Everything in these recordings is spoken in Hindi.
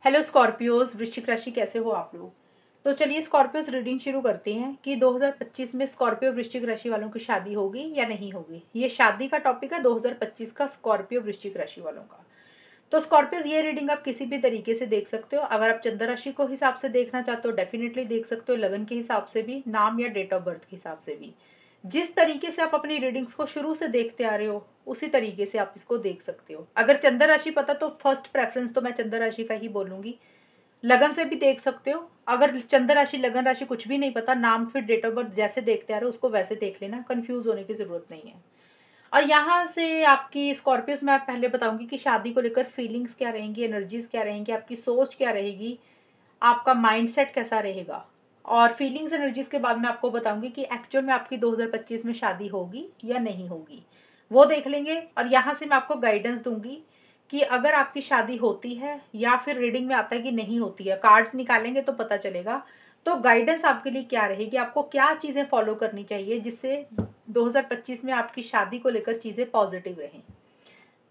हेलो स्कॉर्पियोज, वृश्चिक राशि कैसे हो आप लोग। तो चलिए स्कॉर्पियोज रीडिंग शुरू करते हैं कि 2025 में स्कॉर्पियो वृश्चिक राशि वालों की शादी होगी या नहीं होगी। ये शादी का टॉपिक है 2025 का स्कॉर्पियो वृश्चिक राशि वालों का। तो स्कॉर्पियोज ये रीडिंग आप किसी भी तरीके से देख सकते हो। अगर आप चंद्र राशि को हिसाब से देखना चाहते हो डेफिनेटली देख सकते हो, लगन के हिसाब से भी, नाम या डेट ऑफ बर्थ के हिसाब से भी। जिस तरीके से आप अपनी रीडिंग्स को शुरू से देखते आ रहे हो उसी तरीके से आप इसको देख सकते हो। अगर चंद्र राशि पता तो फर्स्ट प्रेफरेंस तो मैं चंद्र राशि का ही बोलूंगी। लगन से भी देख सकते हो। अगर चंद्र राशि लगन राशि कुछ भी नहीं पता, नाम फिर डेट ऑफ बर्थ जैसे देखते आ रहे हो उसको वैसे देख लेना, कंफ्यूज होने की जरूरत नहीं है। और यहाँ से आपकी स्कॉर्पियोस में आप पहले बताऊंगी कि शादी को लेकर फीलिंग्स क्या रहेंगी, एनर्जीज क्या रहेंगी, आपकी सोच क्या रहेगी, आपका माइंडसेट कैसा रहेगा। और फीलिंग्स एनर्जीज के बाद मैं आपको बताऊंगी कि एक्चुअल में आपकी 2025 में शादी होगी या नहीं होगी, वो देख लेंगे। और यहाँ से मैं आपको गाइडेंस दूंगी कि अगर आपकी शादी होती है या फिर रीडिंग में आता है कि नहीं होती है, कार्ड्स निकालेंगे तो पता चलेगा। तो गाइडेंस आपके लिए क्या रहेगी, आपको क्या चीज़ें फॉलो करनी चाहिए जिससे 2025 में आपकी शादी को लेकर चीज़ें पॉजिटिव रहें।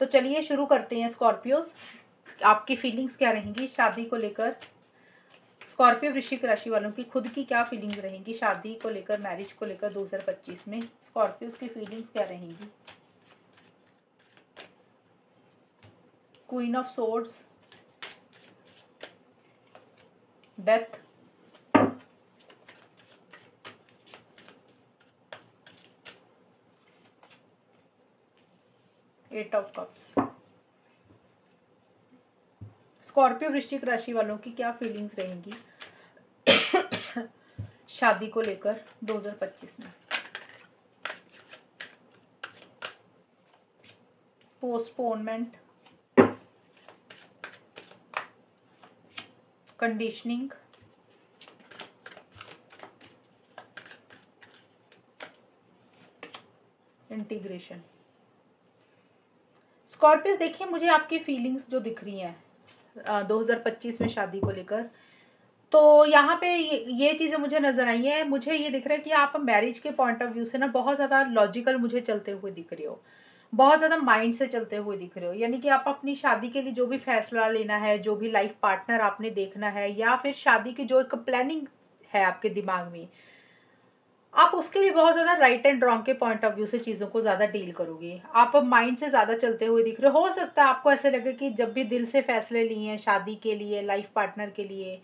तो चलिए शुरू करते हैं स्कॉर्पियोज। आपकी फीलिंग्स क्या रहेंगी शादी को लेकर, स्कॉर्पियो वृश्चिक राशि वालों की खुद की क्या फीलिंग्स रहेंगी शादी को लेकर, मैरिज को लेकर 2025 में स्कॉर्पियोज की फीलिंग्स क्या रहेंगी। Queen of swords, death, eight of cups. Scorpio वृश्चिक राशि वालों की क्या फीलिंग्स रहेंगी शादी को लेकर 2025 में। Postponement, conditioning, integration. स्कॉर्पियस देखिए, मुझे आपकी फीलिंग्स जो दिख रही हैं 2025 में शादी को लेकर, तो यहाँ पे ये चीज़ें मुझे नजर आई है। मुझे ये दिख रहा है कि आप मैरिज के पॉइंट ऑफ व्यू से ना बहुत ज़्यादा लॉजिकल मुझे चलते हुए दिख रहे हो, बहुत ज़्यादा माइंड से चलते हुए दिख रहे हो। यानी कि आप अपनी शादी के लिए जो भी फैसला लेना है, जो भी लाइफ पार्टनर आपने देखना है, या फिर शादी की जो एक प्लानिंग है आपके दिमाग में, आप उसके लिए बहुत ज़्यादा राइट एंड रॉन्ग के पॉइंट ऑफ व्यू से चीज़ों को ज़्यादा डील करोगे। आप माइंड से ज़्यादा चलते हुए दिख रहे हो सकता है आपको ऐसे लगे कि जब भी दिल से फैसले लिए हैं शादी के लिए, लाइफ पार्टनर के लिए,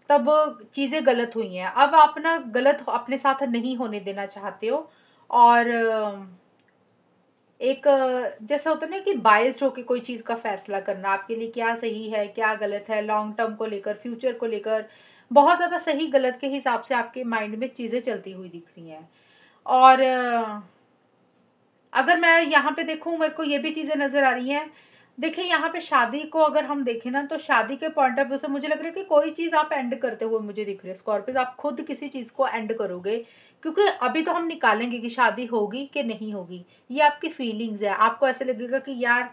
तब चीज़ें गलत हुई हैं। अब आप ना गलत अपने साथ नहीं होने देना चाहते हो। और एक जैसा होता है ना कि बायस्ड होकर कोई चीज़ का फैसला करना, आपके लिए क्या सही है क्या गलत है, लॉन्ग टर्म को लेकर, फ्यूचर को लेकर बहुत ज़्यादा सही गलत के हिसाब से आपके माइंड में चीज़ें चलती हुई दिख रही हैं। और अगर मैं यहाँ पे देखूँ, मेरे को ये भी चीज़ें नज़र आ रही हैं। देखिए यहाँ पे शादी को अगर हम देखें ना, तो शादी के पॉइंट ऑफ व्यू से मुझे लग रहा है कि कोई चीज़ आप एंड करते हुए मुझे दिख रही है स्कॉर्पियो, आप खुद किसी चीज़ को एंड करोगे। क्योंकि अभी तो हम निकालेंगे कि शादी होगी कि नहीं होगी, ये आपकी फीलिंग्स है। आपको ऐसे लगेगा कि यार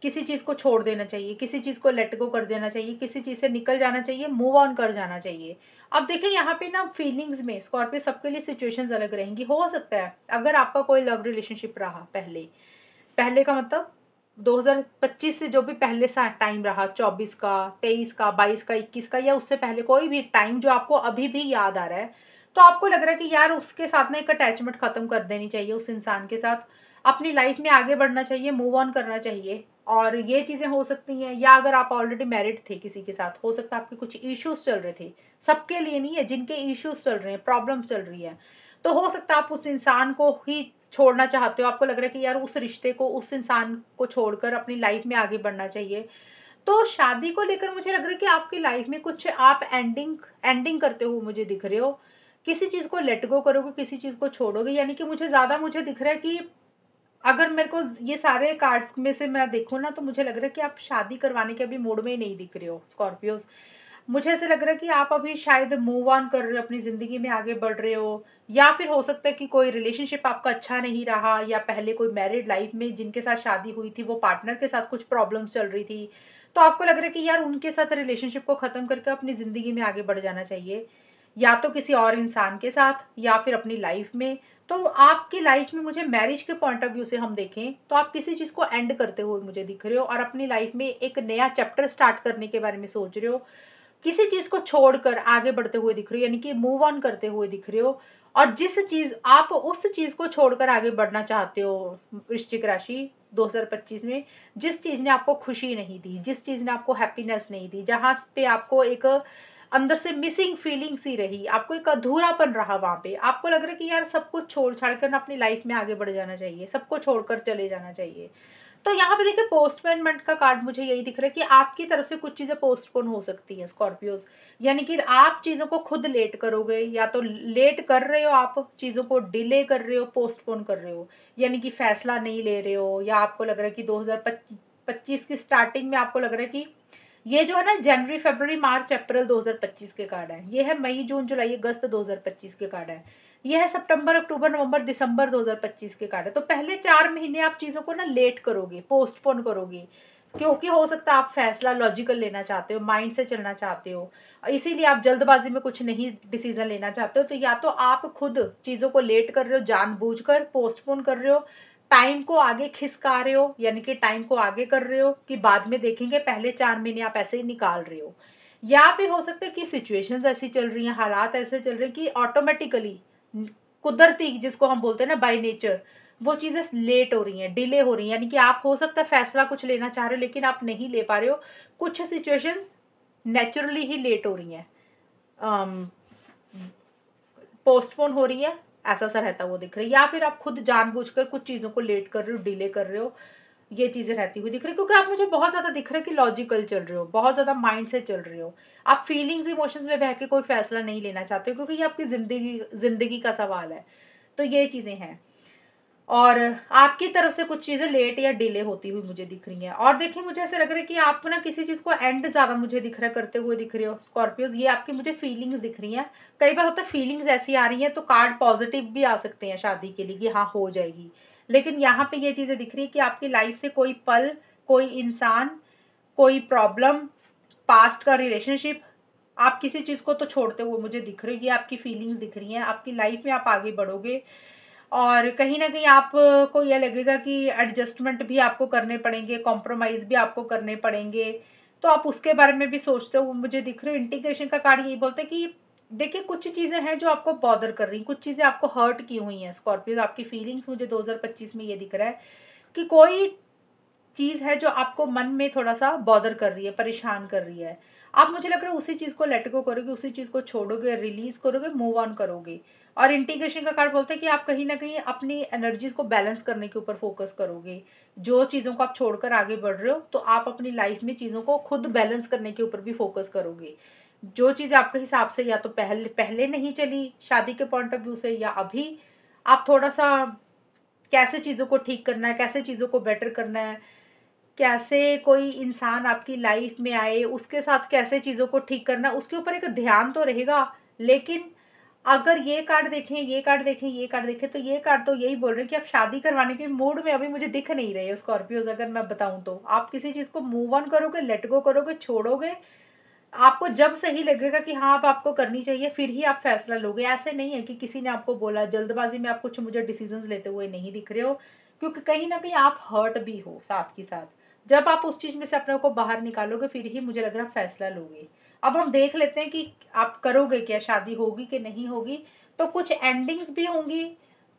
किसी चीज़ को छोड़ देना चाहिए, किसी चीज़ को लेट गो कर देना चाहिए, किसी चीज़ से निकल जाना चाहिए, मूव ऑन कर जाना चाहिए। अब देखिए यहाँ पे ना फीलिंग्स में स्कॉर्पियो सबके लिए सिचुएशंस अलग रहेंगी। हो सकता है अगर आपका कोई लव रिलेशनशिप रहा पहले, पहले का मतलब 2025 से जो भी पहले सा टाइम रहा, 24 का, 23 का, 22 का, 21 का, या उससे पहले कोई भी टाइम जो आपको अभी भी याद आ रहा है, तो आपको लग रहा है कि यार उसके साथ में एक अटैचमेंट खत्म कर देनी चाहिए, उस इंसान के साथ अपनी लाइफ में आगे बढ़ना चाहिए, मूव ऑन करना चाहिए। और ये चीज़ें हो सकती हैं, या अगर आप ऑलरेडी मैरिड थे किसी के साथ, हो सकता है आपके कुछ इश्यूज चल रहे थे। सबके लिए नहीं है, जिनके इश्यूज चल रहे हैं, प्रॉब्लम्स चल रही है, तो हो सकता है आप उस इंसान को ही छोड़ना चाहते हो। आपको लग रहा है कि यार उस रिश्ते को, उस इंसान को छोड़कर अपनी लाइफ में आगे बढ़ना चाहिए। तो शादी को लेकर मुझे लग रहा है कि आपकी लाइफ में कुछ आप एंडिंग एंडिंग करते हुए मुझे दिख रहे हो। किसी चीज़ को लेट गो करोगे, किसी चीज़ को छोड़ोगे। यानी कि मुझे दिख रहा है कि अगर मेरे को ये सारे कार्ड्स में से मैं देखूँ ना, तो मुझे लग रहा है कि आप शादी करवाने के अभी मूड में ही नहीं दिख रहे हो स्कॉर्पियोज। मुझे ऐसे लग रहा है कि आप अभी शायद मूव ऑन कर रहे हो, अपनी ज़िंदगी में आगे बढ़ रहे हो। या फिर हो सकता है कि कोई रिलेशनशिप आपका अच्छा नहीं रहा, या पहले कोई मैरिड लाइफ में जिनके साथ शादी हुई थी वो पार्टनर के साथ कुछ प्रॉब्लम्स चल रही थी, तो आपको लग रहा है कि यार उनके साथ रिलेशनशिप को ख़त्म करके अपनी ज़िंदगी में आगे बढ़ जाना चाहिए। या तो किसी और इंसान के साथ या फिर अपनी लाइफ में। तो आपकी लाइफ में मुझे मैरिज के पॉइंट ऑफ व्यू से हम देखें तो आप किसी चीज़ को एंड करते हुए मुझे दिख रहे हो और अपनी लाइफ में एक नया चैप्टर स्टार्ट करने के बारे में सोच रहे हो। किसी चीज़ को छोड़कर आगे बढ़ते हुए दिख रहे हो, यानी कि मूव ऑन करते हुए दिख रहे हो। और जिस चीज़ आप उस चीज़ को छोड़कर आगे बढ़ना चाहते हो वृश्चिक राशि 2025 में, जिस चीज़ ने आपको खुशी नहीं दी, जिस चीज़ ने आपको हैप्पीनेस नहीं दी, जहाँ पे आपको एक अंदर से मिसिंग फीलिंग सी रही, आपको एक अधूरापन रहा वहाँ पे, आपको लग रहा है कि यार सब कुछ छोड़-छाड़ कर ना अपनी लाइफ में आगे बढ़ जाना चाहिए, सबको छोड़कर चले जाना चाहिए। तो यहाँ पे देखिए पोस्टपोनमेंट का कार्ड मुझे यही दिख रहा है कि आपकी तरफ से कुछ चीज़ें पोस्टपोन हो सकती हैं स्कॉर्पियोज़। यानी कि आप चीज़ों को खुद लेट करोगे, या तो लेट कर रहे हो, आप चीज़ों को डिले कर रहे हो, पोस्टपोन कर रहे हो। यानी कि फैसला नहीं ले रहे हो, या आपको लग रहा है कि 2025 की स्टार्टिंग में आपको लग रहा है कि ये जो है ना जनवरी, फरवरी, मार्च, अप्रैल 2025 के कार्ड हैं। ये है मई, जून, जुलाई, अगस्त 2025 के कार्ड हैं। ये है सितंबर, अक्टूबर, नवंबर, दिसंबर 2025 के कार्ड है। तो पहले 4 महीने आप चीज़ों को ना लेट करोगे, पोस्टपोन करोगे, क्योंकि हो सकता है आप फैसला लॉजिकल लेना चाहते हो, माइंड से चलना चाहते हो। इसीलिए आप जल्दबाज़ी में कुछ नहीं डिसीज़न लेना चाहते हो। तो या तो आप खुद चीज़ों को लेट कर रहे हो, जानबूझकर पोस्टपोन कर रहे हो, टाइम को आगे खिसका रहे हो, यानी कि टाइम को आगे कर रहे हो कि बाद में देखेंगे, पहले 4 महीने आप ऐसे ही निकाल रहे हो। या फिर हो सकता है कि सिचुएशंस ऐसी चल रही हैं, हालात ऐसे चल रहे हैं कि ऑटोमेटिकली कुदरती जिसको हम बोलते हैं ना बाय नेचर, वो चीज़ें लेट हो रही हैं, डिले हो रही हैं, यानी कि आप हो सकता है फैसला कुछ लेना चाह रहे हो लेकिन आप नहीं ले पा रहे हो। कुछ सिचुएशंस नेचुरली ही लेट हो रही हैं, अम, पोस्टपोन हो रही है, ऐसा-सा रहता वो दिख रहा है। या फिर आप खुद जानबूझकर कुछ चीज़ों को लेट कर रहे हो, डिले कर रहे हो, ये चीज़ें रहती हुई दिख रही है, क्योंकि आप मुझे बहुत ज़्यादा दिख रहा है कि लॉजिकल चल रहे हो, बहुत ज़्यादा माइंड से चल रहे हो। आप फीलिंग्स, इमोशंस में बह के कोई फैसला नहीं लेना चाहते हो, क्योंकि ये आपकी ज़िंदगी ज़िंदगी का सवाल है। तो ये चीज़ें हैं। और आपकी तरफ से कुछ चीज़ें लेट या डिले होती हुई मुझे दिख रही हैं। और देखिए मुझे ऐसा लग रहा है कि आप ना किसी चीज़ को एंड ज़्यादा मुझे दिख रहा है करते हुए दिख रहे हो स्कॉर्पियोज़, ये आपकी मुझे फीलिंग्स दिख रही हैं। कई बार होता है फीलिंग्स ऐसी आ रही हैं तो कार्ड पॉजिटिव भी आ सकते हैं शादी के लिए कि हाँ, हो जाएगी। लेकिन यहाँ पे ये चीज़ें दिख रही है कि आपकी लाइफ से कोई पल, कोई इंसान, कोई प्रॉब्लम, पास्ट का रिलेशनशिप, आप किसी चीज़ को तो छोड़ते हुए मुझे दिख रही है। ये आपकी फीलिंग्स दिख रही हैं। आपकी लाइफ में आप आगे बढ़ोगे और कहीं न कहीं आपको ये लगेगा कि एडजस्टमेंट भी आपको करने पड़ेंगे, कॉम्प्रोमाइज़ भी आपको करने पड़ेंगे। तो आप उसके बारे में भी सोचते हुए मुझे दिख रहे हो। इंटीग्रेशन का कार्ड यही बोलता है कि देखिए कुछ चीज़ें हैं जो आपको बॉदर कर रही हैं, कुछ चीज़ें आपको हर्ट की हुई हैं स्कॉर्पियो। आपकी फीलिंग्स मुझे 2025 में ये दिख रहा है कि कोई चीज़ है जो आपको मन में थोड़ा-सा बॉदर कर रही है, परेशान कर रही है। आप मुझे लग रहा है उसी चीज़ को लेट गो करोगे, उसी चीज़ को छोड़ोगे, रिलीज़ करोगे, मूव ऑन करोगे। और इंटीग्रेशन का कार्ड बोलता है कि आप कहीं न कहीं अपनी एनर्जीज़ को बैलेंस करने के ऊपर फ़ोकस करोगे। जो चीज़ों को आप छोड़कर आगे बढ़ रहे हो, तो आप अपनी लाइफ़ में चीज़ों को खुद बैलेंस करने के ऊपर भी फ़ोकस करोगे। जो चीज़ें आपके हिसाब से या तो पहले पहले नहीं चली शादी के पॉइंट ऑफ व्यू से, या अभी आप थोड़ा-सा कैसे चीज़ों को ठीक करना है, कैसे चीज़ों को बेटर करना है, कैसे कोई इंसान आपकी लाइफ में आए, उसके साथ कैसे चीज़ों को ठीक करना, उसके ऊपर एक ध्यान तो रहेगा। लेकिन अगर ये कार्ड देखें, ये कार्ड देखें, ये कार्ड देखें, तो ये कार्ड तो यही बोल रहे हैं कि आप शादी करवाने के मूड में अभी मुझे दिख नहीं रहे हो स्कॉर्पियोज़, अगर मैं बताऊँ तो। आप किसी चीज़ को मूव ऑन करोगे, लेट गो करोगे, छोड़ोगे। आपको जब सही लगेगा कि हाँ, अब आपको करनी चाहिए, फिर ही आप फैसला लोगे। ऐसे नहीं है कि किसी ने आपको बोला, जल्दबाज़ी में आप कुछ मुझे डिसीज़न्स लेते हुए नहीं दिख रहे हो, क्योंकि कहीं न कहीं आप हर्ट भी हो साथ के साथ। जब आप उस चीज़ में से अपने को बाहर निकालोगे, फिर ही मुझे लग रहा है फैसला लोगे। अब हम देख लेते हैं कि आप करोगे क्या, शादी होगी कि नहीं होगी। तो कुछ एंडिंग्स भी होंगी,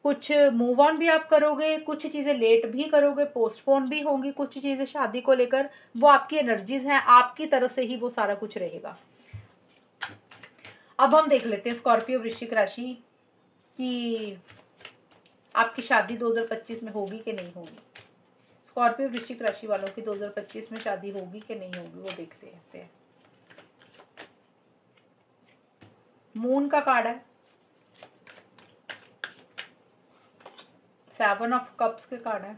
कुछ मूव ऑन भी आप करोगे, कुछ चीज़ें लेट भी करोगे, पोस्टपोन भी होंगी कुछ चीज़ें शादी को लेकर। वो आपकी एनर्जीज़ हैं, आपकी तरफ से ही वो सारा कुछ रहेगा। अब हम देख लेते हैं स्कॉर्पियो वृश्चिक राशि कि आपकी शादी 2025 में होगी कि नहीं होगी। स्कॉर्पियो वृश्चिक राशि वालों की 2025 में शादी होगी कि नहीं होगी, वो देखते हैं। मून का कार्ड है, 7 ऑफ कप्स के कार्ड है,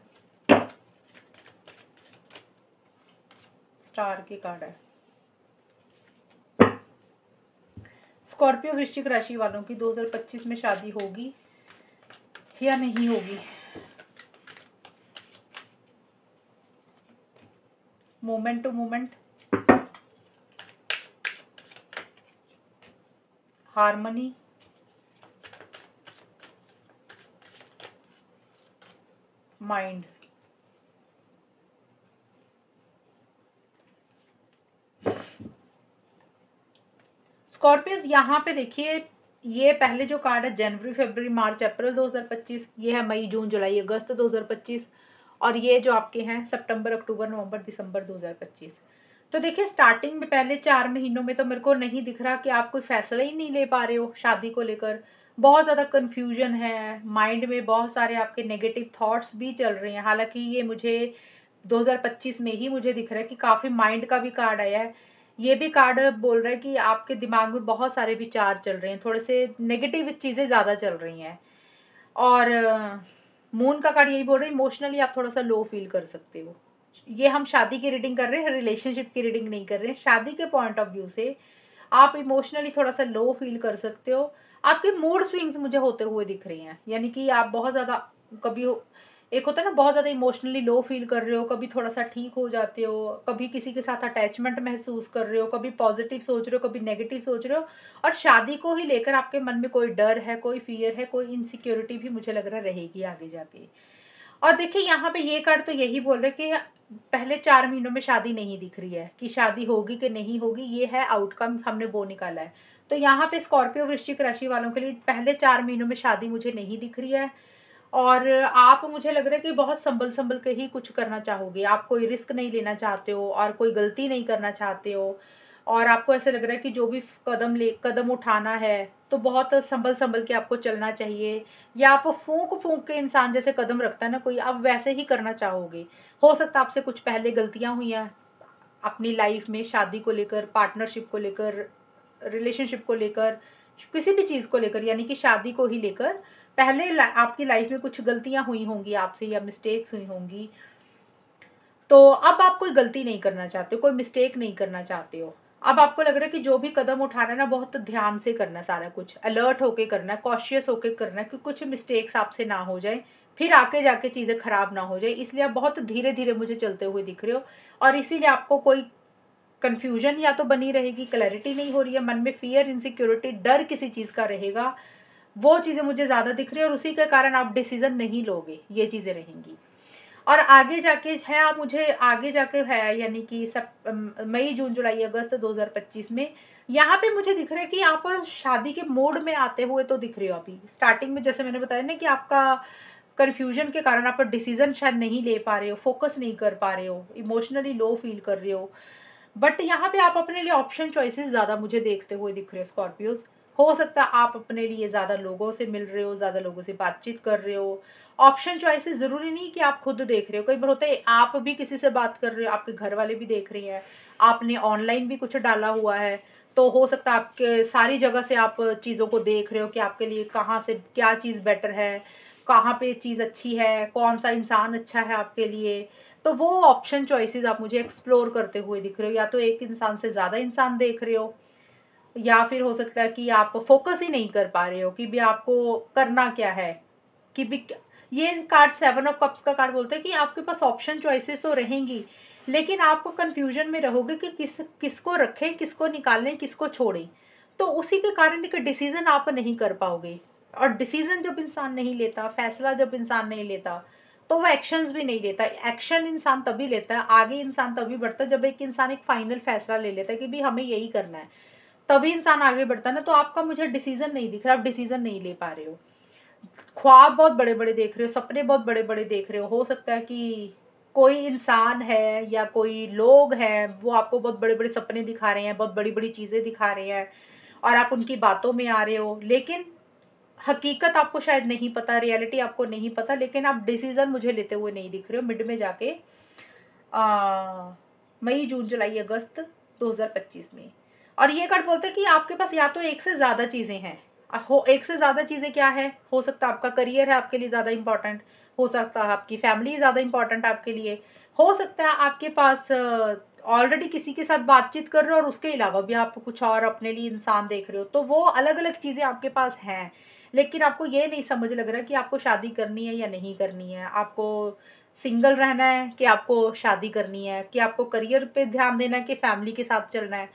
स्टार के कार्ड है। स्कॉर्पियो वृश्चिक राशि वालों की 2025 में शादी होगी या नहीं होगी। Moment to moment harmony, mind. Scorpions यहाँ पे देखिए, ये पहले जो कार्ड है जनवरी फरवरी मार्च अप्रैल 2025, ये है मई जून जुलाई अगस्त 2025, और ये जो आपके हैं सितंबर अक्टूबर नवंबर दिसंबर 2025। तो देखिए स्टार्टिंग में पहले 4 महीनों में तो मेरे को नहीं दिख रहा कि आप कोई फैसला ही नहीं ले पा रहे हो शादी को लेकर। बहुत ज़्यादा कन्फ्यूजन है, माइंड में बहुत सारे आपके नेगेटिव थॉट्स भी चल रहे हैं। हालांकि ये मुझे 2025 में ही मुझे दिख रहा है कि काफ़ी माइंड का भी कार्ड आया है। ये भी कार्ड बोल रहा है कि आपके दिमाग में बहुत सारे विचार चल रहे हैं, थोड़े से नेगेटिव चीज़ें ज़्यादा चल रही हैं। और मून का कार्ड यही बोल रहा है इमोशनली आप थोड़ा सा लो फील कर सकते हो। ये हम शादी की रीडिंग कर रहे हैं, रिलेशनशिप की रीडिंग नहीं कर रहे हैं। शादी के पॉइंट ऑफ व्यू से आप इमोशनली थोड़ा सा लो फील कर सकते हो। आपके मूड स्विंग्स मुझे होते हुए दिख रही हैं, यानी कि आप बहुत ज़्यादा कभी एक होता है ना बहुत ज़्यादा इमोशनली लो फील कर रहे हो, कभी थोड़ा सा ठीक हो जाते हो, कभी किसी के साथ अटैचमेंट महसूस कर रहे हो, कभी पॉजिटिव सोच रहे हो, कभी नेगेटिव सोच रहे हो। और शादी को ही लेकर आपके मन में कोई डर है, कोई फियर है, कोई इनसिक्योरिटी भी मुझे लग रहा रहेगी आगे जाके। और देखिए यहाँ पे ये कार्ड तो यही बोल रहे कि पहले 4 महीनों में शादी नहीं दिख रही है, कि शादी होगी कि नहीं होगी, ये है आउटकम हमने वो निकाला है। तो यहाँ पे स्कॉर्पियो वृश्चिक राशि वालों के लिए पहले 4 महीनों में शादी मुझे नहीं दिख रही है। और आप मुझे लग रहा है कि बहुत संभल संभल के ही कुछ करना चाहोगे, आप कोई रिस्क नहीं लेना चाहते हो और कोई गलती नहीं करना चाहते हो। और आपको ऐसे लग रहा है कि जो भी कदम उठाना है तो बहुत संभल संभल के आपको चलना चाहिए, या आप फूंक फूंक के इंसान जैसे कदम रखता है ना कोई, आप वैसे ही करना चाहोगे। हो सकता है आपसे कुछ पहले गलतियां हुई हैं अपनी लाइफ में, शादी को लेकर, पार्टनरशिप को लेकर, रिलेशनशिप को लेकर, किसी भी चीज़ को लेकर, यानी कि शादी को ही लेकर पहले आपकी लाइफ में कुछ गलतियां हुई होंगी आपसे, या मिस्टेक्स हुई होंगी। तो अब आप कोई गलती नहीं करना चाहते हो, कोई मिस्टेक नहीं करना चाहते हो। अब आपको लग रहा है कि जो भी कदम उठाना है ना बहुत ध्यान से करना है, सारा कुछ अलर्ट होके करना है, कॉशियस होके करना है कि कुछ मिस्टेक्स आपसे ना हो जाए, फिर आके जाके चीज़ें खराब ना हो जाए। इसलिए आप बहुत धीरे धीरे मुझे चलते हुए दिख रहे हो, और इसीलिए आपको कोई कन्फ्यूजन या तो बनी रहेगी, क्लैरिटी नहीं हो रही है, मन में फियर, इनसिक्योरिटी, डर किसी चीज़ का रहेगा। वो चीज़ें मुझे ज़्यादा दिख रही है, और उसी के कारण आप डिसीजन नहीं लोगे, ये चीज़ें रहेंगी। और आगे जाके है, आप मुझे आगे जाके है, यानी कि सब मई जून जुलाई अगस्त 2025 में यहाँ पे मुझे दिख रहा है कि आप शादी के मोड में आते हुए तो दिख रहे हो। अभी स्टार्टिंग में जैसे मैंने बताया ना कि आपका कन्फ्यूजन के कारण आप डिसीजन शायद नहीं ले पा रहे हो, फोकस नहीं कर पा रहे हो, इमोशनली लो फील कर रहे हो। बट यहाँ पे आप अपने लिए ऑप्शन चॉइसेस ज़्यादा मुझे देखते हुए दिख रहे हो स्कॉर्पियोज। हो सकता है आप अपने लिए ज़्यादा लोगों से मिल रहे हो, ज़्यादा लोगों से बातचीत कर रहे हो। ऑप्शन चॉइसेस ज़रूरी नहीं कि आप खुद देख रहे हो, कई बार होता है आप भी किसी से बात कर रहे हो, आपके घर वाले भी देख रहे हैं, आपने ऑनलाइन भी कुछ डाला हुआ है। तो हो सकता है आपके सारी जगह से आप चीज़ों को देख रहे हो कि आपके लिए कहाँ से क्या चीज़ बेटर है, कहाँ पे चीज़ अच्छी है, कौन सा इंसान अच्छा है आपके लिए। तो वो ऑप्शन चॉइसेस आप मुझे एक्सप्लोर करते हुए दिख रहे हो, या तो एक इंसान से ज़्यादा इंसान देख रहे हो, या फिर हो सकता है कि आप फोकस ही नहीं कर पा रहे हो कि भी आपको करना क्या है, कि भी ये कार्ड 7 ऑफ कप्स का कार्ड बोलता है कि आपके पास ऑप्शन चॉइसेस तो रहेंगी, लेकिन आपको कंफ्यूजन में रहोगे कि किसको रखें, किसको निकालें, किसको छोड़ें। तो उसी के कारण एक डिसीजन आप नहीं कर पाओगे। और डिसीजन जब इंसान नहीं लेता, फैसला जब इंसान नहीं लेता, तो वो एक्शंस भी नहीं लेता। एक्शन इंसान तभी लेता है, आगे इंसान तभी बढ़ता है जब एक इंसान एक फाइनल फैसला ले लेता है कि भी हमें यही करना है, तभी इंसान आगे बढ़ता है ना। तो आपका मुझे डिसीजन नहीं दिख रहा, आप डिसीजन नहीं ले पा रहे हो, ख्वाब बहुत बड़े बड़े देख रहे हो, सपने बहुत बड़े बड़े देख रहे हो सकता है कि कोई इंसान है या कोई लोग हैं वो आपको बहुत बड़े बड़े सपने दिखा रहे हैं, बहुत बड़ी बड़ी चीज़ें दिखा रहे हैं, और आप उनकी बातों में आ रहे हो, लेकिन हकीकत आपको शायद नहीं पता, रियलिटी आपको नहीं पता, लेकिन आप डिसीजन मुझे लेते हुए नहीं दिख रहे हो मिड में जाके, मई जून जुलाई अगस्त 2025 में। और ये कार्ड बोलते हैं कि आपके पास या तो एक से ज़्यादा चीज़ें हैं, हो एक से ज़्यादा चीज़ें क्या है, हो सकता है आपका करियर है आपके लिए ज़्यादा इंपॉर्टेंट, हो सकता है आपकी फैमिली ज़्यादा इंपॉर्टेंट आपके लिए, हो सकता है आपके पास ऑलरेडी किसी के साथ बातचीत कर रहे हो और उसके अलावा भी आप कुछ और अपने लिए इंसान देख रहे हो। तो वो अलग अलग चीज़ें आपके पास हैं, लेकिन आपको ये नहीं समझ लग रहा कि आपको शादी करनी है या नहीं करनी है, आपको सिंगल रहना है कि आपको शादी करनी है, कि आपको करियर पे ध्यान देना है कि फैमिली के साथ चलना है।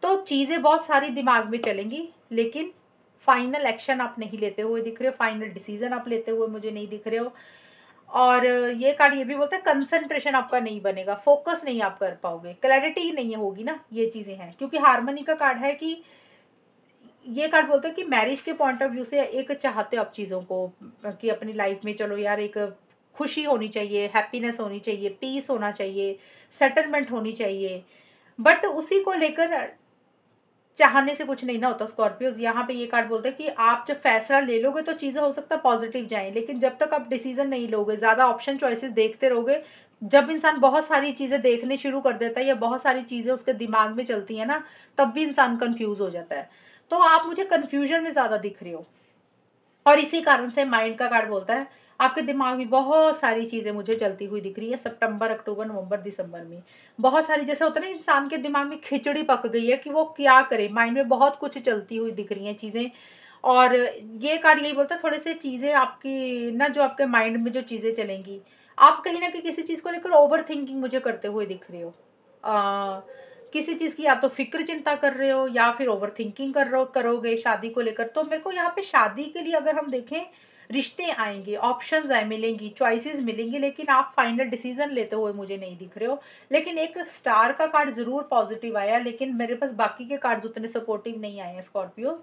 तो चीज़ें बहुत सारी दिमाग में चलेंगी, लेकिन फाइनल एक्शन आप नहीं लेते हुए दिख रहे हो, फाइनल डिसीजन आप लेते हुए मुझे नहीं दिख रहे हो। और ये कार्ड ये भी बोलता है कंसंट्रेशन आपका नहीं बनेगा, फोकस नहीं आप कर पाओगे, क्लैरिटी ही नहीं होगी ना, ये चीज़ें हैं। क्योंकि हार्मनी का कार्ड है कि ये कार्ड बोलता है कि मैरिज के पॉइंट ऑफ व्यू से एक चाहते हो आप चीज़ों को कि अपनी लाइफ में चलो यार एक खुशी होनी चाहिए, हैप्पीनेस होनी चाहिए, पीस होना चाहिए, सेटलमेंट होनी चाहिए। बट उसी को लेकर चाहने से कुछ नहीं ना होता स्कॉर्पियोज़। यहाँ पे ये कार्ड बोलता है कि आप जब फैसला ले लोगे तो चीज़ें हो सकता है पॉजिटिव जाएँ, लेकिन जब तक आप डिसीज़न नहीं लोगे, ज़्यादा ऑप्शन चॉइसेस देखते रहोगे, जब इंसान बहुत सारी चीज़ें देखने शुरू कर देता है या बहुत सारी चीज़ें उसके दिमाग में चलती हैं ना, तब भी इंसान कन्फ्यूज़ हो जाता है। तो आप मुझे कन्फ्यूज़न में ज़्यादा दिख रहे हो। और इसी कारण से माइंड का कार्ड बोलता है आपके दिमाग में बहुत सारी चीज़ें मुझे चलती हुई दिख रही है सितंबर, अक्टूबर, नवंबर, दिसंबर में। बहुत सारी जैसे होता है ना इंसान के दिमाग में खिचड़ी पक गई है कि वो क्या करे, माइंड में बहुत कुछ चलती हुई दिख रही हैं चीज़ें। और ये कार्ड यही बोलता है थोड़े से चीज़ें आपकी ना जो आपके माइंड में जो चीज़ें चलेंगी, आप कहीं न कहीं किसी चीज़ को लेकर ओवरथिंकिंग मुझे करते हुए दिख रहे हो। किसी चीज़ की या तो फ़िक्र चिंता कर रहे हो या फिर ओवरथिंकिंग कर रहे हो करोगे शादी को लेकर। तो मेरे को यहाँ पे शादी के लिए अगर हम देखें, रिश्ते आएँगे, ऑप्शंस आए मिलेंगी, चॉइसेस मिलेंगी, लेकिन आप फाइनल डिसीज़न लेते हुए मुझे नहीं दिख रहे हो। लेकिन एक स्टार का कार्ड ज़रूर पॉज़िटिव आया, लेकिन मेरे पास बाकी के कार्ड्स उतने सपोर्टिव नहीं आए हैं स्कॉर्पियोज़।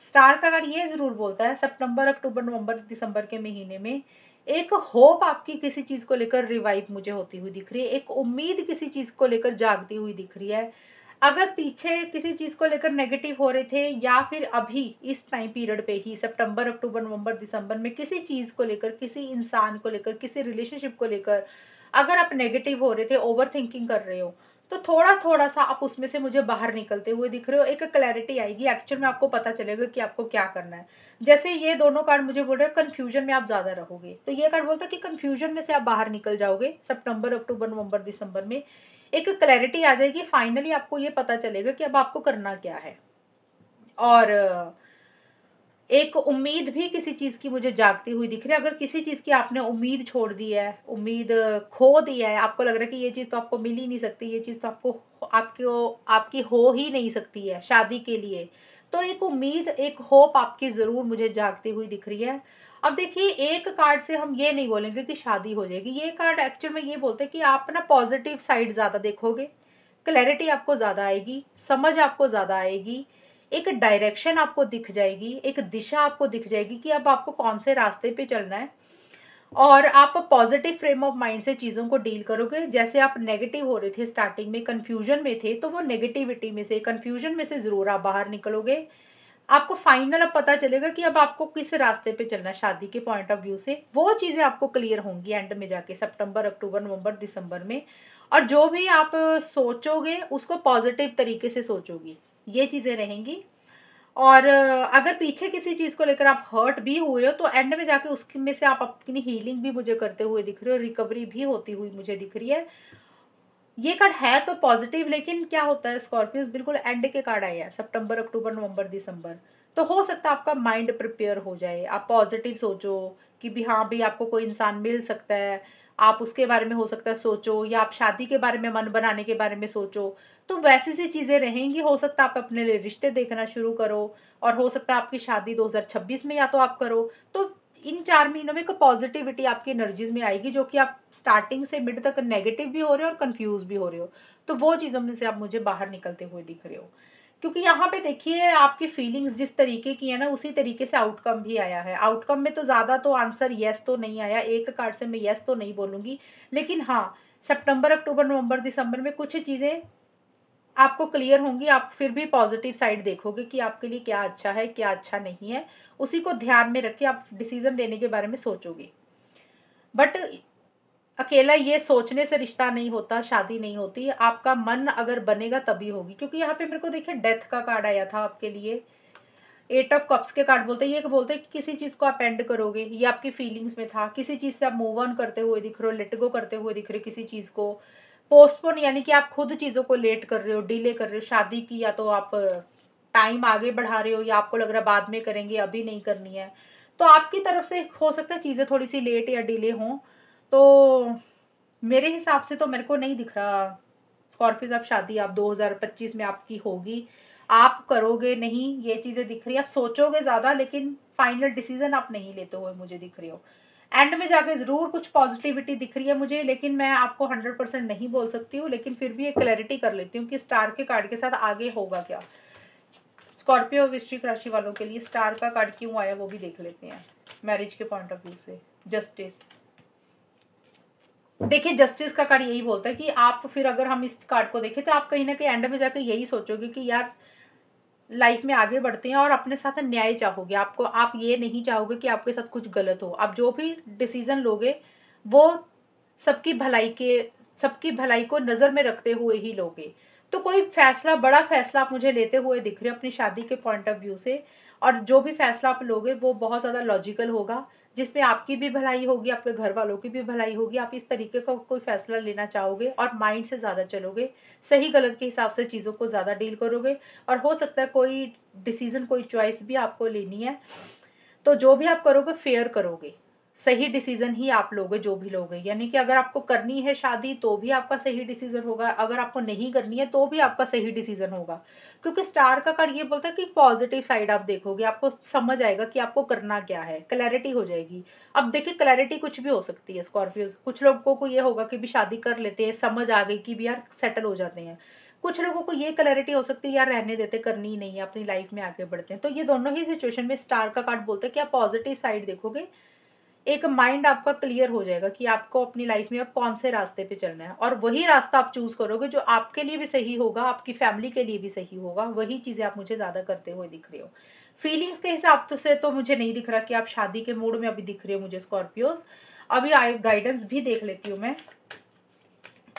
स्टार का कार्ड ये ज़रूर बोलता है सितंबर, अक्टूबर, नवंबर, दिसंबर के महीने में एक होप आपकी किसी चीज़ को लेकर रिवाइव मुझे होती हुई दिख रही है, एक उम्मीद किसी चीज़ को लेकर जागती हुई दिख रही है। अगर पीछे किसी चीज़ को लेकर नेगेटिव हो रहे थे या फिर अभी इस टाइम पीरियड पे ही सितंबर, अक्टूबर, नवंबर, दिसंबर में किसी चीज़ को लेकर, किसी इंसान को लेकर, किसी रिलेशनशिप को लेकर अगर आप नेगेटिव हो रहे थे, ओवरथिंकिंग कर रहे हो, तो थोड़ा-थोड़ा सा आप उसमें से मुझे बाहर निकलते हुए दिख रहे हो। एक क्लैरिटी आएगी, एक्चुअल में आपको पता चलेगा कि आपको क्या करना है। जैसे ये दोनों कार्ड मुझे बोल रहे हैं कन्फ्यूजन में आप ज़्यादा रहोगे, तो ये कार्ड बोलता है कि कन्फ्यूजन में से आप बाहर निकल जाओगे सितंबर, अक्टूबर, नवंबर, दिसंबर में। एक क्लैरिटी आ जाएगी, फाइनली आपको ये पता चलेगा कि अब आपको करना क्या है। और एक उम्मीद भी किसी चीज़ की मुझे जागती हुई दिख रही है। अगर किसी चीज़ की आपने उम्मीद छोड़ दी है, उम्मीद खो दी है, आपको लग रहा है कि ये चीज़ तो आपको मिल ही नहीं सकती, ये चीज़ तो आपकी हो ही नहीं सकती है शादी के लिए। तो एक उम्मीद, एक होप आपकी ज़रूर मुझे जागती हुई दिख रही है। अब देखिए एक कार्ड से हम ये नहीं बोलेंगे कि शादी हो जाएगी। ये कार्ड एक्चुअल में ये बोलते हैं कि आप ना पॉज़िटिव साइड ज़्यादा देखोगे, क्लैरिटी आपको ज़्यादा आएगी, समझ आपको ज़्यादा आएगी, एक डायरेक्शन आपको दिख जाएगी, एक दिशा आपको दिख जाएगी कि अब आपको कौन से रास्ते पे चलना है। और आप पॉजिटिव फ्रेम ऑफ माइंड से चीज़ों को डील करोगे। जैसे आप नेगेटिव हो रहे थे स्टार्टिंग में, कन्फ्यूजन में थे, तो वो नेगेटिविटी में से, कन्फ्यूजन में से ज़रूर आप बाहर निकलोगे। आपको फाइनल अब पता चलेगा कि अब आपको किस रास्ते पे चलना है शादी के पॉइंट ऑफ व्यू से। वो चीज़ें आपको क्लियर होंगी एंड में जाके सितंबर, अक्टूबर, नवंबर, दिसंबर में। और जो भी आप सोचोगे उसको पॉजिटिव तरीके से सोचोगी, ये चीज़ें रहेंगी। और अगर पीछे किसी चीज़ को लेकर आप हर्ट भी हुए हो तो एंड में जाके उसकी में से आप अपनी हीलिंग भी मुझे करते हुए दिख रहे हो, रिकवरी भी होती हुई मुझे दिख रही है। ये कार्ड है तो पॉजिटिव, लेकिन क्या होता है स्कॉर्पियोस बिल्कुल एंड के कार्ड आए हैं सितंबर, अक्टूबर, नवंबर, दिसंबर। तो हो सकता है आपका माइंड प्रिपेयर हो जाए, आप पॉजिटिव सोचो कि भी हाँ भी आपको कोई इंसान मिल सकता है, आप उसके बारे में हो सकता है सोचो, या आप शादी के बारे में, मन बनाने के बारे में सोचो। तो वैसी सी चीज़ें रहेंगी। हो सकता है आप अपने लिए रिश्ते देखना शुरू करो, और हो सकता है आपकी शादी 2026 में या तो आप करो। तो इन 4 महीनों में एक पॉज़िटिविटी आपकी एनर्जीज़ में आएगी, जो कि आप स्टार्टिंग से मिड तक नेगेटिव भी हो रहे हो और कन्फ्यूज़ भी हो रहे हो। तो वो चीज़ों में से आप मुझे बाहर निकलते हुए दिख रहे हो। क्योंकि यहाँ पे देखिए आपकी फीलिंग्स जिस तरीके की है ना, उसी तरीके से आउटकम भी आया है। आउटकम में तो ज़्यादा तो आंसर येस तो नहीं आया, एक कार्ड से मैं येस तो नहीं बोलूँगी। लेकिन हाँ, सितंबर, अक्टूबर, नवंबर, दिसंबर में कुछ चीज़ें आपको क्लियर होंगी। आप फिर भी पॉजिटिव साइड देखोगे कि आपके लिए क्या अच्छा है, क्या अच्छा नहीं है। उसी को ध्यान में रख के आप डिसीज़न लेने के बारे में सोचोगे। बट अकेला ये सोचने से रिश्ता नहीं होता, शादी नहीं होती। आपका मन अगर बनेगा तभी होगी। क्योंकि यहाँ पे मेरे को देखिए डेथ का कार्ड आया था आपके लिए। 8 ऑफ कप्स के कार्ड बोलते हैं, ये बोलते हैं कि किसी चीज़ को आप एंड करोगे। ये आपकी फीलिंग्स में था। किसी चीज़ से आप मूव ऑन करते हुए दिख रहे हो, लेट गो करते हुए दिख रहे हो किसी चीज़ को। पोस्टपोन यानी कि आप खुद चीज़ों को लेट कर रहे हो, डिले कर रहे हो शादी की, या तो आप टाइम आगे बढ़ा रहे हो, या आपको लग रहा है बाद में करेंगे, अभी नहीं करनी है। तो आपकी तरफ से हो सकता है चीज़ें थोड़ी-सी लेट या डिले हों। तो मेरे हिसाब से तो मेरे को नहीं दिख रहा स्कॉर्पियो, अब शादी आप 2025 में आपकी होगी। आप करोगे नहीं, ये चीज़ें दिख रही है। आप सोचोगे ज़्यादा, लेकिन फाइनल डिसीजन आप नहीं लेते हुए मुझे दिख रहे हो। एंड में जाके ज़रूर कुछ पॉजिटिविटी दिख रही है मुझे, लेकिन मैं आपको 100% नहीं बोल सकती हूँ, लेकिन फिर भी एक क्लैरिटी कर लेती हूँ कि स्टार के कार्ड के साथ आगे होगा क्या। स्कॉर्पियो और वृश्चिक राशि वालों के लिए स्टार का कार्ड क्यों आया वो भी देख लेते हैं मैरिज के पॉइंट ऑफ व्यू से। जस्टिस, देखिए जस्टिस का कार्ड यही बोलता है कि आप फिर अगर हम इस कार्ड को देखें तो आप कहीं ना कहीं एंड में जाकर यही सोचोगे कि यार लाइफ में आगे बढ़ते हैं और अपने साथ न्याय चाहोगे। आपको, आप ये नहीं चाहोगे कि आपके साथ कुछ गलत हो। आप जो भी डिसीजन लोगे वो सबकी भलाई के सबकी भलाई को नज़र में रखते हुए ही लोगे। तो कोई फैसला, बड़ा फैसला आप मुझे लेते हुए दिख रहे हो अपनी शादी के पॉइंट ऑफ व्यू से, और जो भी फैसला आप लोगे वो बहुत ज़्यादा लॉजिकल होगा, जिसमें आपकी भी भलाई होगी, आपके घर वालों की भी भलाई होगी। आप इस तरीके का कोई फैसला लेना चाहोगे और माइंड से ज़्यादा चलोगे, सही गलत के हिसाब से चीज़ों को ज़्यादा डील करोगे, और हो सकता है कोई डिसीजन, कोई चॉइस भी आपको लेनी है तो जो भी आप करोगे फेयर करोगे, सही डिसीजन ही आप लोगे जो भी लोगे। यानी कि अगर आपको करनी है शादी तो भी आपका सही डिसीजन होगा, अगर आपको नहीं करनी है तो भी आपका सही डिसीजन होगा, क्योंकि स्टार का कार्ड ये बोलता है कि पॉजिटिव साइड आप देखोगे, आपको समझ आएगा कि आपको करना क्या है, क्लैरिटी हो जाएगी। अब देखिए क्लैरिटी कुछ भी हो सकती है स्कॉर्पियो, कुछ लोगों को ये होगा कि भी शादी कर लेते हैं, समझ आ गई कि भी यार सेटल हो जाते हैं। कुछ लोगों को ये क्लैरिटी हो सकती है यार रहने देते, करनी ही नहीं है, अपनी लाइफ में आगे बढ़ते हैं। तो ये दोनों ही सिचुएशन में स्टार का कार्ड बोलता है कि आप पॉजिटिव साइड देखोगे, एक माइंड आपका क्लियर हो जाएगा कि आपको अपनी लाइफ में अब कौन से रास्ते पे चलना है, और वही रास्ता आप चूज करोगे जो आपके लिए भी सही होगा, आपकी फैमिली के लिए भी सही होगा। वही चीजें आप मुझे ज्यादा करते हुए दिख रहे हो। फीलिंग्स के हिसाब से तो मुझे नहीं दिख रहा कि आप शादी के मूड में अभी दिख रहे हो मुझे स्कॉर्पियोज। अभी गाइडेंस भी देख लेती हूँ मैं।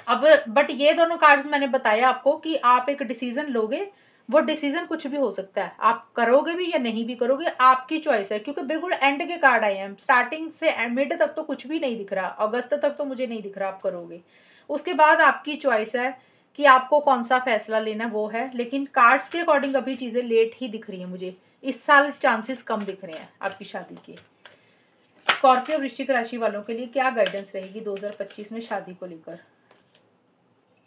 अब बट ये दोनों कार्ड्स मैंने बताया आपको कि आप एक डिसीजन लोगे, वो डिसीजन कुछ भी हो सकता है, आप करोगे भी या नहीं भी करोगे, आपकी चॉइस है। क्योंकि बिल्कुल एंड के कार्ड आए हैं, स्टार्टिंग से मिड तक तो कुछ भी नहीं दिख रहा, अगस्त तक तो मुझे नहीं दिख रहा आप करोगे। उसके बाद आपकी चॉइस है कि आपको कौन सा फैसला लेना वो है, लेकिन कार्ड्स के अकॉर्डिंग अभी चीजें लेट ही दिख रही है मुझे, इस साल चांसेस कम दिख रहे हैं आपकी शादी के। स्कॉर्पियो वृश्चिक राशि वालों के लिए क्या गाइडेंस रहेगी 2025 में शादी को लेकर।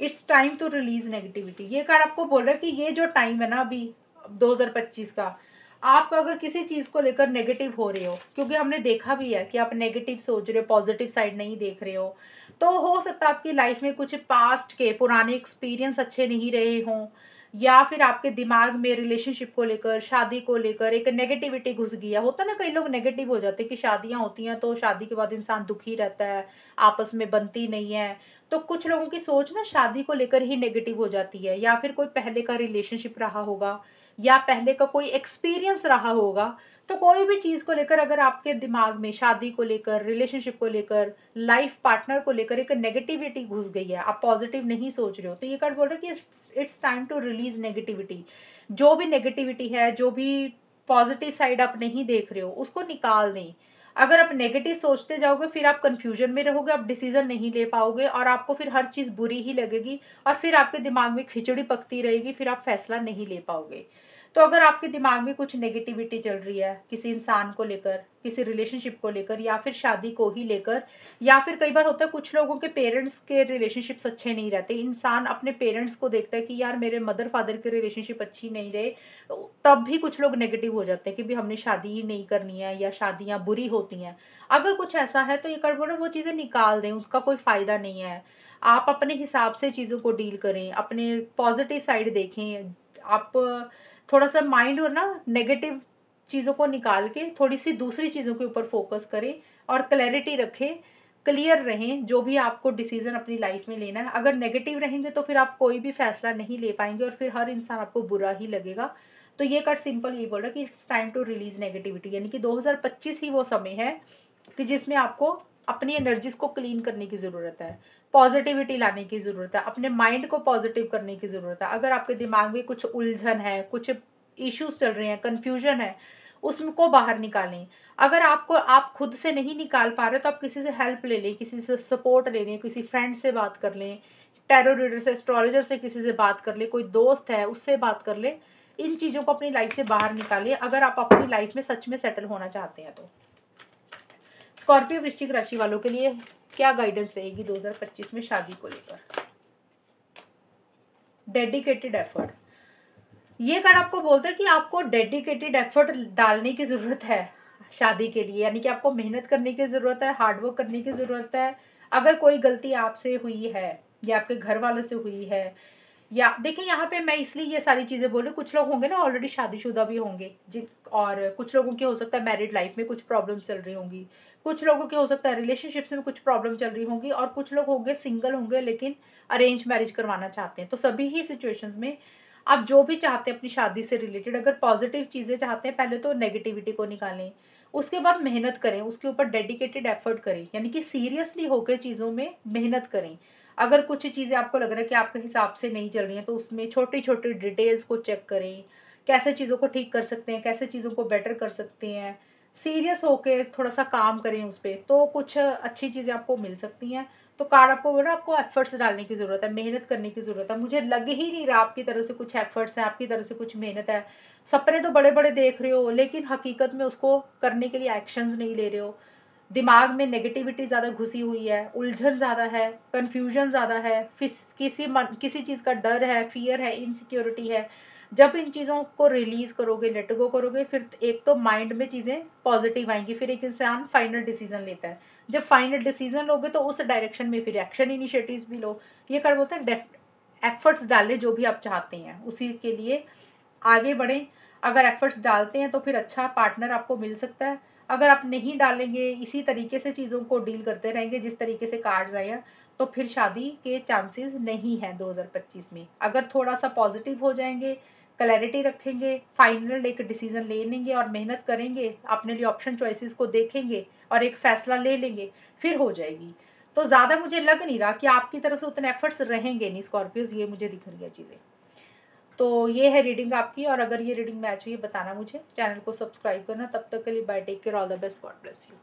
It's time to release negativity, ये कार्ड आपको बोल रहा है कि ये जो टाइम है ना अभी 2025 का, आप अगर किसी चीज को लेकर नेगेटिव हो रहे हो, क्योंकि हमने देखा भी है कि आप नेगेटिव सोच रहे हो, पॉजिटिव साइड नहीं देख रहे हो, तो हो सकता है आपकी लाइफ में कुछ पास्ट के पुराने एक्सपीरियंस अच्छे नहीं रहे हों, या फिर आपके दिमाग में रिलेशनशिप को लेकर, शादी को लेकर एक नेगेटिविटी घुस गया होता ना। कई लोग नेगेटिव हो जाते हैं कि शादियां होती हैं तो शादी के बाद इंसान दुखी रहता है, आपस में बनती नहीं है। तो कुछ लोगों की सोच ना शादी को लेकर ही नेगेटिव हो जाती है, या फिर कोई पहले का रिलेशनशिप रहा होगा, या पहले का कोई एक्सपीरियंस रहा होगा। तो कोई भी चीज को लेकर अगर आपके दिमाग में शादी को लेकर, रिलेशनशिप को लेकर, लाइफ पार्टनर को लेकर एक नेगेटिविटी घुस गई है, आप पॉजिटिव नहीं सोच रहे हो, तो ये कार्ड बोल रहा है कि it's time to release negativity. जो भी नेगेटिविटी है, जो भी पॉजिटिव साइड आप नहीं देख रहे हो, उसको निकाल दें। अगर आप नेगेटिव सोचते जाओगे फिर आप कंफ्यूजन में रहोगे, आप डिसीजन नहीं ले पाओगे, और आपको फिर हर चीज बुरी ही लगेगी, और फिर आपके दिमाग में खिचड़ी पकती रहेगी, फिर आप फैसला नहीं ले पाओगे। तो अगर आपके दिमाग में कुछ नेगेटिविटी चल रही है किसी इंसान को लेकर, किसी रिलेशनशिप को लेकर, या फिर शादी को ही लेकर, या फिर कई बार होता है कुछ लोगों के पेरेंट्स के रिलेशनशिप्स अच्छे नहीं रहते, इंसान अपने पेरेंट्स को देखता है कि यार मेरे मदर फादर के रिलेशनशिप अच्छी नहीं रहे, तब भी कुछ लोग नेगेटिव हो जाते हैं कि भी हमने शादी ही नहीं करनी है, या शादियां बुरी होती हैं। अगर कुछ ऐसा है तो ये कर बोलो वो चीज़ें निकाल दें, उसका कोई फायदा नहीं है। आप अपने हिसाब से चीज़ों को डील करें, अपने पॉजिटिव साइड देखें। आप थोड़ा सा माइंड हो ना नेगेटिव चीज़ों को निकाल के थोड़ी सी दूसरी चीज़ों के ऊपर फोकस करें, और क्लैरिटी रखें, क्लियर रहें जो भी आपको डिसीजन अपनी लाइफ में लेना है। अगर नेगेटिव रहेंगे तो फिर आप कोई भी फैसला नहीं ले पाएंगे, और फिर हर इंसान आपको बुरा ही लगेगा। तो ये कार्ड सिंपल ये बोल रहा है कि it's time to release negativity, यानी कि 2025 ही वो समय है कि जिसमें आपको अपनी एनर्जीज को क्लीन करने की ज़रूरत है, पॉजिटिविटी लाने की ज़रूरत है, अपने माइंड को पॉजिटिव करने की ज़रूरत है। अगर आपके दिमाग में कुछ उलझन है, कुछ इश्यूज चल रहे हैं, कन्फ्यूजन है, उसको बाहर निकालें। अगर आपको आप खुद से नहीं निकाल पा रहे तो आप किसी से हेल्प ले लें, किसी से सपोर्ट ले लें, किसी फ्रेंड से बात कर लें, टैरो रीडर से, एस्ट्रोलॉजर से किसी से बात कर ले, कोई दोस्त है उससे बात कर ले। इन चीज़ों को अपनी लाइफ से बाहर निकालिए अगर आप अपनी लाइफ में सच में सेटल होना चाहते हैं तो। स्कॉर्पियो वृश्चिक राशि वालों के लिए क्या गाइडेंस रहेगी 2025 में शादी को लेकर। डेडिकेटेड एफर्ट, ये कार्ड आपको बोलता है कि आपको डेडिकेटेड एफर्ट डालने की ज़रूरत है शादी के लिए, यानी कि आपको मेहनत करने की ज़रूरत है, हार्ड वर्क करने की ज़रूरत है। अगर कोई गलती आपसे हुई है या आपके घर वालों से हुई है, या देखिए यहाँ पे मैं इसलिए ये सारी चीज़ें बोल रही हूँ, कुछ लोग होंगे ना ऑलरेडी शादीशुदा भी होंगे जिन, और कुछ लोगों की हो सकता है मैरिड लाइफ में कुछ प्रॉब्लम चल रही होंगी, कुछ लोगों की हो सकता है रिलेशनशिप्स में कुछ प्रॉब्लम चल रही होंगी, और कुछ लोग होंगे सिंगल होंगे लेकिन अरेंज मैरिज करवाना चाहते हैं। तो सभी ही सिचुएशंस में आप जो भी चाहते हैं अपनी शादी से रिलेटेड, अगर पॉजिटिव चीज़ें चाहते हैं, पहले तो नेगेटिविटी को निकालें, उसके बाद मेहनत करें, उसके ऊपर डेडिकेटेड एफर्ट करें, यानी कि सीरियसली होकर चीज़ों में मेहनत करें। अगर कुछ चीज़ें आपको लग रहा है कि आपके हिसाब से नहीं चल रही हैं, तो उसमें छोटी-छोटी डिटेल्स को चेक करें, कैसे चीज़ों को ठीक कर सकते हैं, कैसे चीज़ों को बेटर कर सकते हैं। सीरियस होके थोड़ा-सा काम करें उस पे, तो कुछ अच्छी चीज़ें आपको मिल सकती हैं। तो कार्ड आपको बोल रहा है आपको एफर्ट्स डालने की ज़रूरत है, मेहनत करने की ज़रूरत है। मुझे लग ही नहीं रहा आपकी तरफ से कुछ एफर्ट्स हैं, आपकी तरफ से कुछ मेहनत है। सपने तो बड़े-बड़े देख रहे हो, लेकिन हकीकत में उसको करने के लिए एक्शंस नहीं ले रहे हो। दिमाग में नेगेटिविटी ज़्यादा घुसी हुई है, उलझन ज़्यादा है, कन्फ्यूजन ज़्यादा है, किसी चीज़ का डर है, फ़ियर है, इनसिक्योरिटी है। जब इन चीज़ों को रिलीज़ करोगे, लेट गो करोगे, फिर एक तो माइंड में चीज़ें पॉज़िटिव आएँगी, फिर एक इंसान फाइनल डिसीज़न लेता है। जब फाइनल डिसीज़न लोगे तो उस डायरेक्शन में फिर एक्शन इनिशिएटिव्स भी लो। ये कार्ड बोलता है एफर्ट्स डालें जो भी आप चाहते हैं, उसी के लिए आगे बढ़ें। अगर एफर्ट्स डालते हैं तो फिर अच्छा पार्टनर आपको मिल सकता है। अगर आप नहीं डालेंगे, इसी तरीके से चीज़ों को डील करते रहेंगे जिस तरीके से कार्ड्स आए हैं, तो फिर शादी के चांसेस नहीं हैं 2025 में। अगर थोड़ा-सा पॉजिटिव हो जाएँगे, क्लैरिटी रखेंगे, फाइनल एक डिसीज़न ले लेंगे और मेहनत करेंगे, अपने लिए ऑप्शन चॉइसेस को देखेंगे और एक फ़ैसला ले लेंगे, फिर हो जाएगी। तो ज़्यादा मुझे लग नहीं रहा कि आपकी तरफ से उतने एफर्ट्स रहेंगे नहीं स्कॉर्पियोज़, ये मुझे दिख रही है चीज़ें। तो ये है रीडिंग आपकी, और अगर ये रीडिंग मैच हुई है बताना मुझे, चैनल को सब्सक्राइब करना। तब तक के लिए bye, take care, all the best, God bless you.